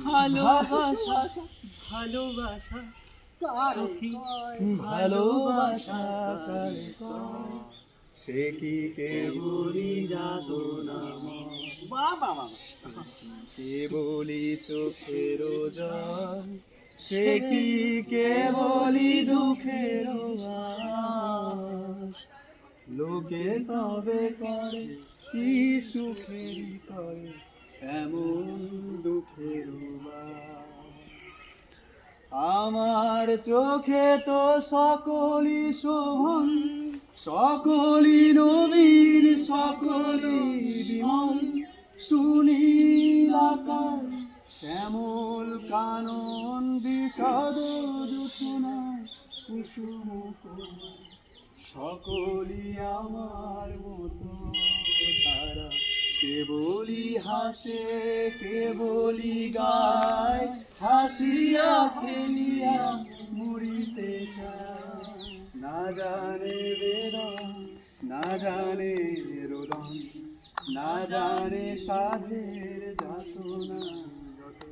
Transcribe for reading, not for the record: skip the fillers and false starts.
ভালোবাসা ভালোবাসা সখী ভালোবাসা কারে কয়, সে কি কেবলি যাতনা বাবা কেবলি চোখের জল, সে কি কেবলি দুঃখের আশ। লোকে তবে করে কি সুখেরই করে এমন দুঃখের বাস। আমার চোখে তো সকলই শোভন, সকলই নবীন, সকলই বিমল, সুনীল আকাশ শ্যামল কানন, বিশদ জোছনা কুসুম কোমল, সকলই আমার মতো তারা, কেবলি হাসে কেবলি গায়, হাসিয়া খেলিয়া মুড়িতে চায়। না জানে বেদন, না জানে রোদন, না জানে সাধের যাতনা যত।